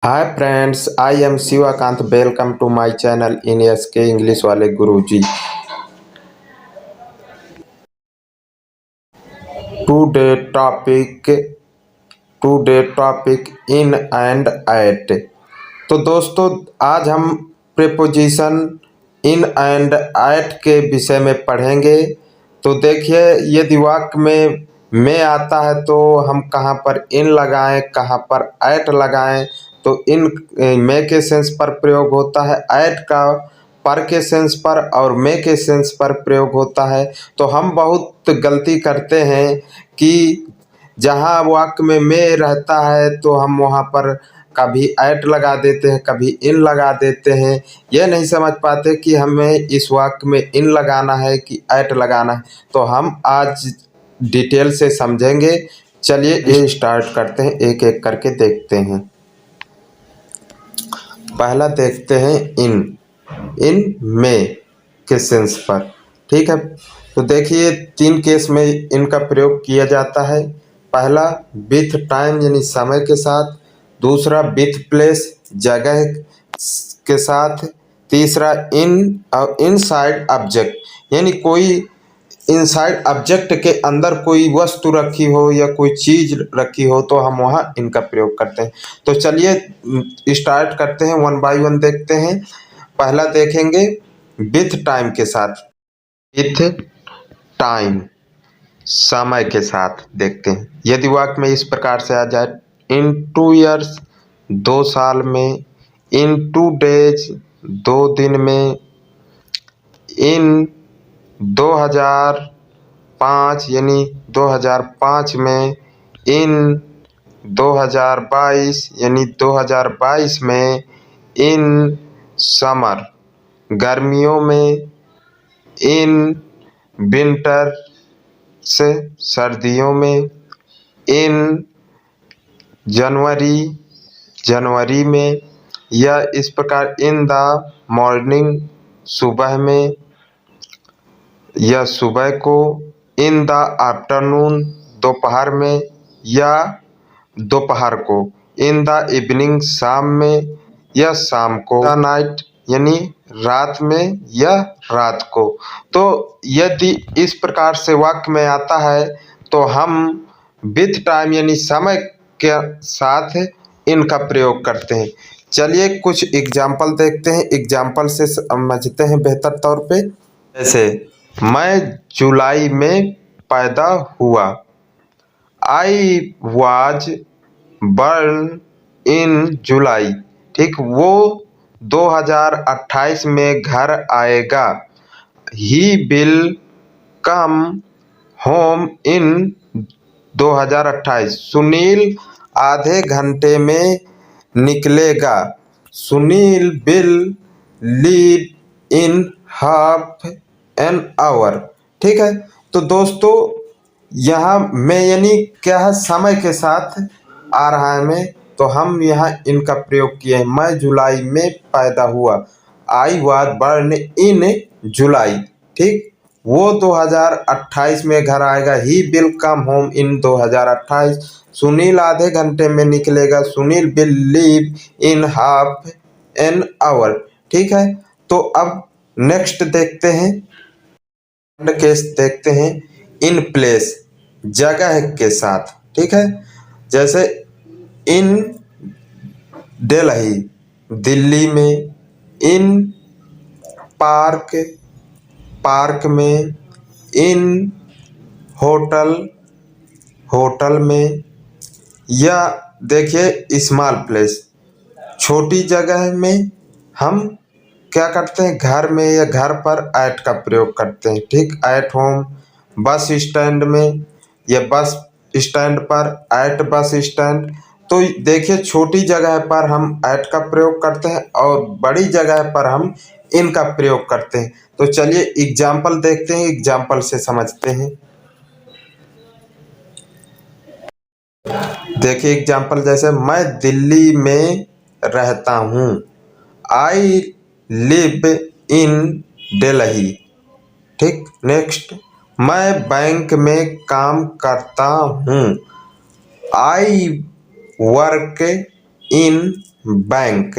Hi friends, I am Shivakant. Welcome to my channel in S K English वाले गुरुजी। Today topic today topic in and at. तो दोस्तों, आज हम preposition in and eight के विषय में पढ़ेंगे। तो देखिए, यदि वाक्य में आता है तो हम कहाँ पर इन लगाएं, कहाँ पर एट लगाएं। तो इन में के सेंस पर प्रयोग होता है, एट का पर के सेंस पर और में के सेंस पर प्रयोग होता है। तो हम बहुत गलती करते हैं कि जहाँ वाक्य में रहता है तो हम वहाँ पर कभी ऐट लगा देते हैं, कभी इन लगा देते हैं। ये नहीं समझ पाते कि हमें इस वाक्य में इन लगाना है कि ऐट लगाना है। तो हम आज डिटेल से समझेंगे। चलिए ये स्टार्ट करते हैं, एक एक करके देखते हैं। पहला देखते हैं इन में के सेंस पर। ठीक है, तो देखिए तीन केस में इनका प्रयोग किया जाता है। पहला विथ टाइम यानी समय के साथ, दूसरा विथ प्लेस जगह के साथ, तीसरा इन और इनसाइड ऑब्जेक्ट यानी कोई इनसाइड ऑब्जेक्ट के अंदर कोई वस्तु रखी हो या कोई चीज रखी हो तो हम वहाँ इनका प्रयोग करते हैं। तो चलिए स्टार्ट करते हैं, वन बाय वन देखते हैं। पहला देखेंगे विथ टाइम के साथ। विथ टाइम समय के साथ देखते हैं। यदि वाक्य में इस प्रकार से आ जाए, इन 2 ईयर्स 2 साल में, इन 2 डेज 2 दिन में, इन 2005 यानी 2005 में, इन 2022 यानी 2022 में, इन समर गर्मियों में, इन विंटर से सर्दियों में, इन जनवरी में, या इस प्रकार इन द मॉर्निंग सुबह में या सुबह को, इन द आफ्टरनून दोपहर में या दोपहर को, इन द इवनिंग शाम में या शाम को, द नाइट यानी रात में या रात को। तो यदि इस प्रकार से वाक्य में आता है तो हम विथ टाइम यानी समय के साथ इनका प्रयोग करते हैं। चलिए कुछ एग्जाम्पल देखते हैं, एग्जाम्पल से समझते हैं बेहतर तौर पे। जैसे मैं जुलाई में पैदा हुआ, आई वाज बर्न इन जुलाई। ठीक, वो 2028 में घर आएगा। He will come home in 2028। Sunil आधे घंटे में निकलेगा। Sunil will leave in half an hour. ठीक है, तो दोस्तों यहाँ में यानी क्या है, समय के साथ आ रहा है में, तो हम यहाँ इनका प्रयोग किए हैं। मैं जुलाई में पैदा हुआ, आई वाज बर्न इन जुलाई। ठीक, वो 2028 में घर आएगा। He will come home in 2028। Sunil आधे घंटे में निकलेगा। Sunil will leave in half an hour. ठीक है, तो अब नेक्स्ट देखते हैं, केस देखते हैं इन प्लेस जगह के साथ। ठीक है, जैसे इन दिल्ली दिल्ली में, इन पार्क में, इन होटल में, या देखिए स्मॉल प्लेस छोटी जगह में हम क्या करते हैं, घर में या घर पर एट का प्रयोग करते हैं। ठीक, एट होम, बस स्टैंड में या बस स्टैंड पर, एट बस स्टैंड। तो देखिए छोटी जगह पर हम एट का प्रयोग करते हैं और बड़ी जगह पर हम इनका प्रयोग करते हैं। तो चलिए एग्जाम्पल देखते हैं, एग्जाम्पल से समझते हैं। देखिए एग्जाम्पल, जैसे मैं दिल्ली में रहता हूँ, आई लिव इन दिल्ली। ठीक, नेक्स्ट, मैं बैंक में काम करता हूँ, आई वर्क इन बैंक।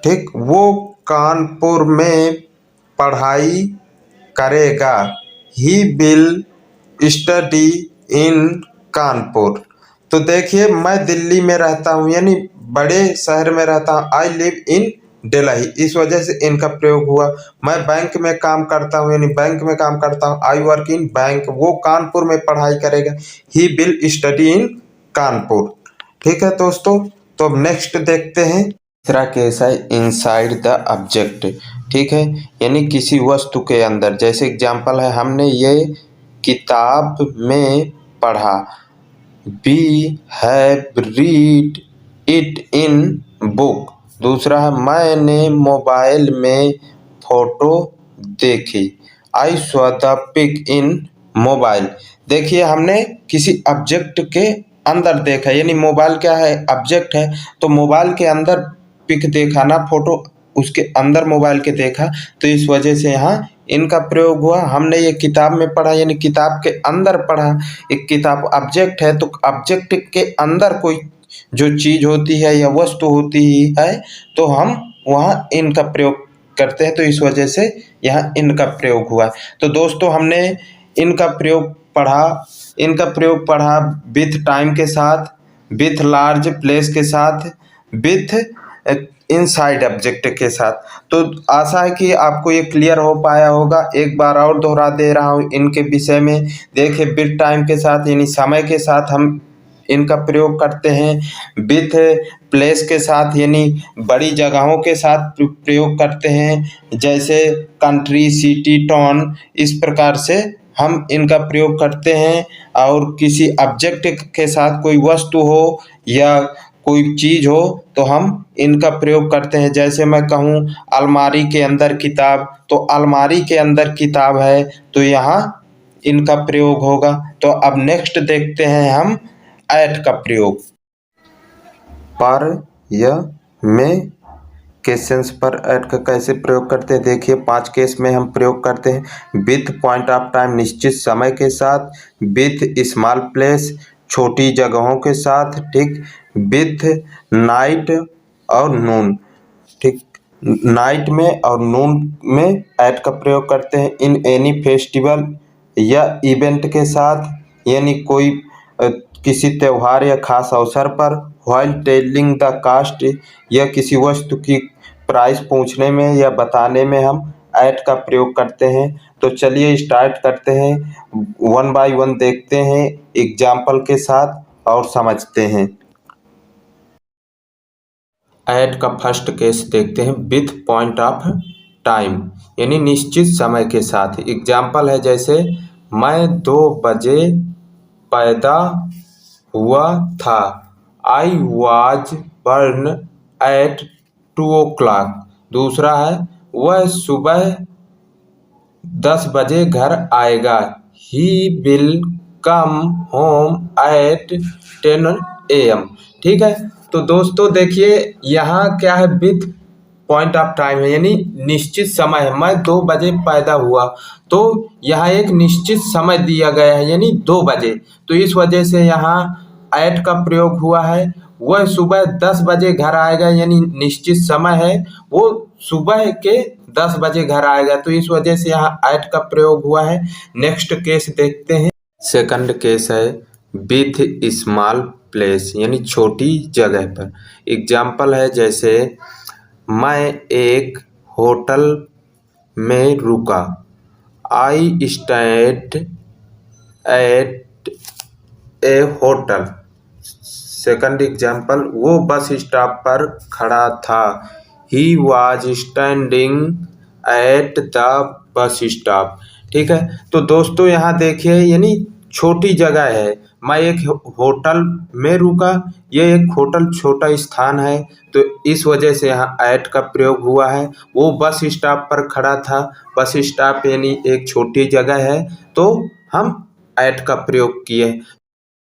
ठीक, वो कानपुर में पढ़ाई करेगा। He will study in Kanpur. तो देखिए, मैं दिल्ली में रहता हूँ, यानी बड़े शहर में रहता हूँ। आई लिव इन दिल्ली, इस वजह से इनका प्रयोग हुआ। मैं बैंक में काम करता हूँ, यानी बैंक में काम करता हूँ। आई वर्क इन बैंक, वो कानपुर में पढ़ाई करेगा। He will study in Kanpur. ठीक है दोस्तों, तो अब नेक्स्ट देखते हैं। तीसरा केस है इनसाइड द ऑब्जेक्ट। ठीक है, यानी किसी वस्तु के अंदर। जैसे एग्जाम्पल है, हमने ये किताब में पढ़ा। We have read it in book. दूसरा है, मैंने मोबाइल में फोटो देखी। I saw the pic in mobile. देखिए, हमने किसी ऑब्जेक्ट के अंदर देखा, यानी मोबाइल क्या है, ऑब्जेक्ट है। तो मोबाइल के अंदर पिक देखा ना, फोटो उसके अंदर मोबाइल के देखा, तो इस वजह से यहाँ इनका प्रयोग हुआ। हमने ये किताब में पढ़ा, यानी किताब के अंदर पढ़ा। एक किताब ऑब्जेक्ट है, तो ऑब्जेक्ट के अंदर कोई जो चीज होती है या वस्तु होती है, तो हम वहाँ इनका प्रयोग करते हैं। तो इस वजह से यहाँ इनका प्रयोग हुआ। तो दोस्तों, हमने इनका प्रयोग पढ़ा विथ टाइम के साथ, विथ लार्ज प्लेस के साथ, विथ इनसाइड ऑब्जेक्ट के साथ। तो आशा है कि आपको ये क्लियर हो पाया होगा। एक बार और दोहरा दे रहा हूँ इनके विषय में। देखिए, विथ टाइम के साथ यानी समय के साथ हम इनका प्रयोग करते हैं। विथ प्लेस के साथ यानी बड़ी जगहों के साथ प्रयोग करते हैं, जैसे कंट्री, सिटी, टाउन, इस प्रकार से हम इनका प्रयोग करते हैं। और किसी ऑब्जेक्ट के साथ कोई वस्तु हो या कोई चीज हो, तो हम इनका प्रयोग करते हैं। जैसे मैं कहूँ अलमारी के अंदर किताब, तो अलमारी के अंदर किताब है, तो यहाँ इनका प्रयोग होगा। तो अब नेक्स्ट देखते हैं हम एट का प्रयोग। पर या में क्वेश्चंस पर एट का कैसे प्रयोग करते हैं, देखिए 5 केस में हम प्रयोग करते हैं। विथ पॉइंट ऑफ टाइम, निश्चित समय के साथ। विथ स्मॉल प्लेस, छोटी जगहों के साथ। ठीक, विथ नाइट और नून। ठीक, नाइट में और नून में एट का प्रयोग करते हैं। इन एनी फेस्टिवल या इवेंट के साथ, यानी कोई किसी त्यौहार या खास अवसर पर। व्हाइल टेलिंग द कास्ट, या किसी वस्तु की प्राइस पूछने में या बताने में हम एट का प्रयोग करते हैं। तो चलिए स्टार्ट करते हैं, 1 बाय 1 देखते हैं एग्जाम्पल के साथ और समझते हैं। एट का फर्स्ट केस देखते हैं, विथ पॉइंट ऑफ टाइम, यानी निश्चित समय के साथ। एग्जाम्पल है, जैसे मैं 2 बजे पैदा हुआ था। I was born at 2 o'clock। दूसरा है, वह सुबह 10 बजे घर आएगा। He will come home eight 10 AM। ठीक है, तो दोस्तों देखिए, यहाँ क्या है, विथ पॉइंट ऑफ टाइम है, यानी निश्चित समय है। मैं 2 बजे पैदा हुआ, तो यहाँ एक निश्चित समय दिया गया है, यानी 2 बजे। तो इस वजह से यहाँ एट का प्रयोग हुआ है। वह सुबह 10 बजे घर आएगा, यानी निश्चित समय है, वो सुबह के 10 बजे घर आएगा। तो इस वजह से यहाँ एट का प्रयोग हुआ है। नेक्स्ट केस देखते हैं। सेकंड केस है, विथ स्मॉल प्लेस, यानी छोटी जगह पर। एग्जाम्पल है, जैसे मैं एक होटल में रुका। I stand at A hotel. Second example, वो बस स्टॉप पर खड़ा था। He was standing at the bus stop. ठीक है, तो दोस्तों यहाँ देखिए, यानी छोटी जगह है। मैं एक होटल में रुका, ये एक होटल छोटा स्थान है, तो इस वजह से यहाँ एट का प्रयोग हुआ है। वो बस स्टॉप पर खड़ा था। बस स्टॉप यानी एक छोटी जगह है, तो हम एट का प्रयोग किए।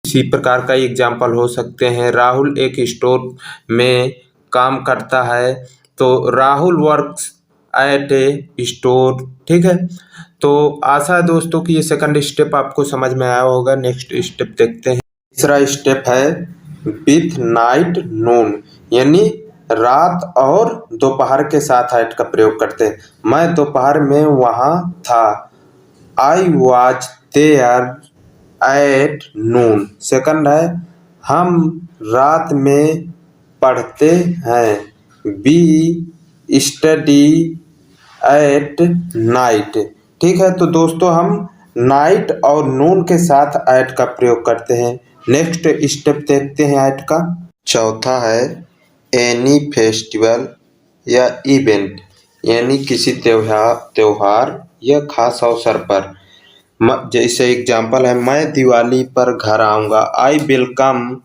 इसी प्रकार का एग्जाम्पल हो सकते हैं, राहुल एक स्टोर में काम करता है, तो Rahul works at A store. ठीक है, तो आशा है दोस्तों कि ये सेकंड स्टेप आपको समझ में आया होगा। नेक्स्ट स्टेप देखते हैं। तीसरा स्टेप है विथ नाइट नून, यानी रात और दोपहर के साथ एट का प्रयोग करते हैं। मैं दोपहर में वहाँ था, I was there at noon. Second है, हम रात में पढ़ते हैं, वी स्टडी एट नाइट। ठीक है, तो दोस्तों हम नाइट और नून के साथ एट का प्रयोग करते हैं। नेक्स्ट स्टेप देखते हैं एट का। चौथा है एनी फेस्टिवल या इवेंट, यानी किसी त्योहार या खास अवसर पर। जैसे एग्जाम्पल है, मैं दिवाली पर घर आऊँगा, I will come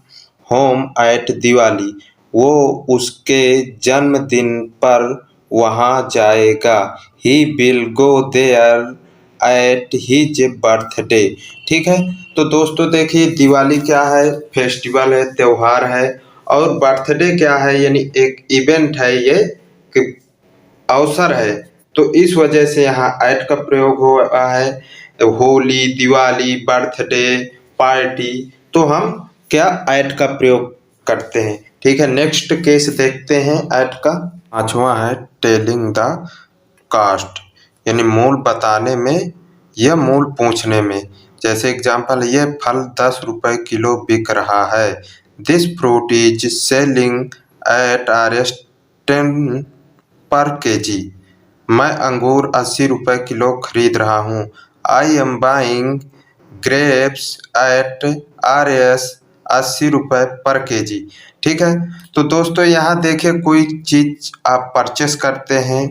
home at Diwali. वो उसके जन्मदिन पर वहाँ जाएगा, he will go there at his birthday. ठीक है, तो दोस्तों देखिए दिवाली क्या है, फेस्टिवल है, त्योहार है, और बर्थडे क्या है, यानी एक इवेंट है, ये अवसर है। तो इस वजह से यहाँ एट का प्रयोग हुआ है। होली, दिवाली, बर्थडे पार्टी, तो हम क्या एट का प्रयोग करते हैं। ठीक है, नेक्स्ट केस देखते हैं एट का। पांचवा है टेलिंग द कास्ट, यानी मूल बताने में या मूल पूछने में। जैसे एग्जाम्पल, ये फल 10 रुपए किलो बिक रहा है, this fruit is selling at R10 पर केजी। मैं अंगूर 80 रुपए किलो खरीद रहा हूँ, I am buying grapes at RS 80 रुपए पर केजी। ठीक है, तो दोस्तों यहाँ देखिए कोई चीज आप परचेस करते हैं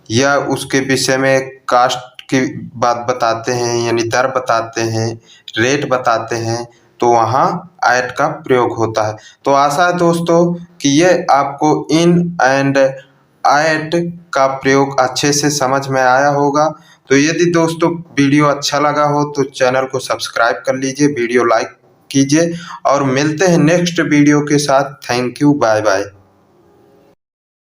या उसके विषय में कास्ट की बात बताते हैं, यानी दर बताते हैं, रेट बताते हैं, तो वहाँ एट का प्रयोग होता है। तो आशा है दोस्तों कि ये आपको इन एंड एट का प्रयोग अच्छे से समझ में आया होगा। तो यदि दोस्तों वीडियो अच्छा लगा हो तो चैनल को सब्सक्राइब कर लीजिए, वीडियो लाइक कीजिए, और मिलते हैं नेक्स्ट वीडियो के साथ। Thank you, bye bye.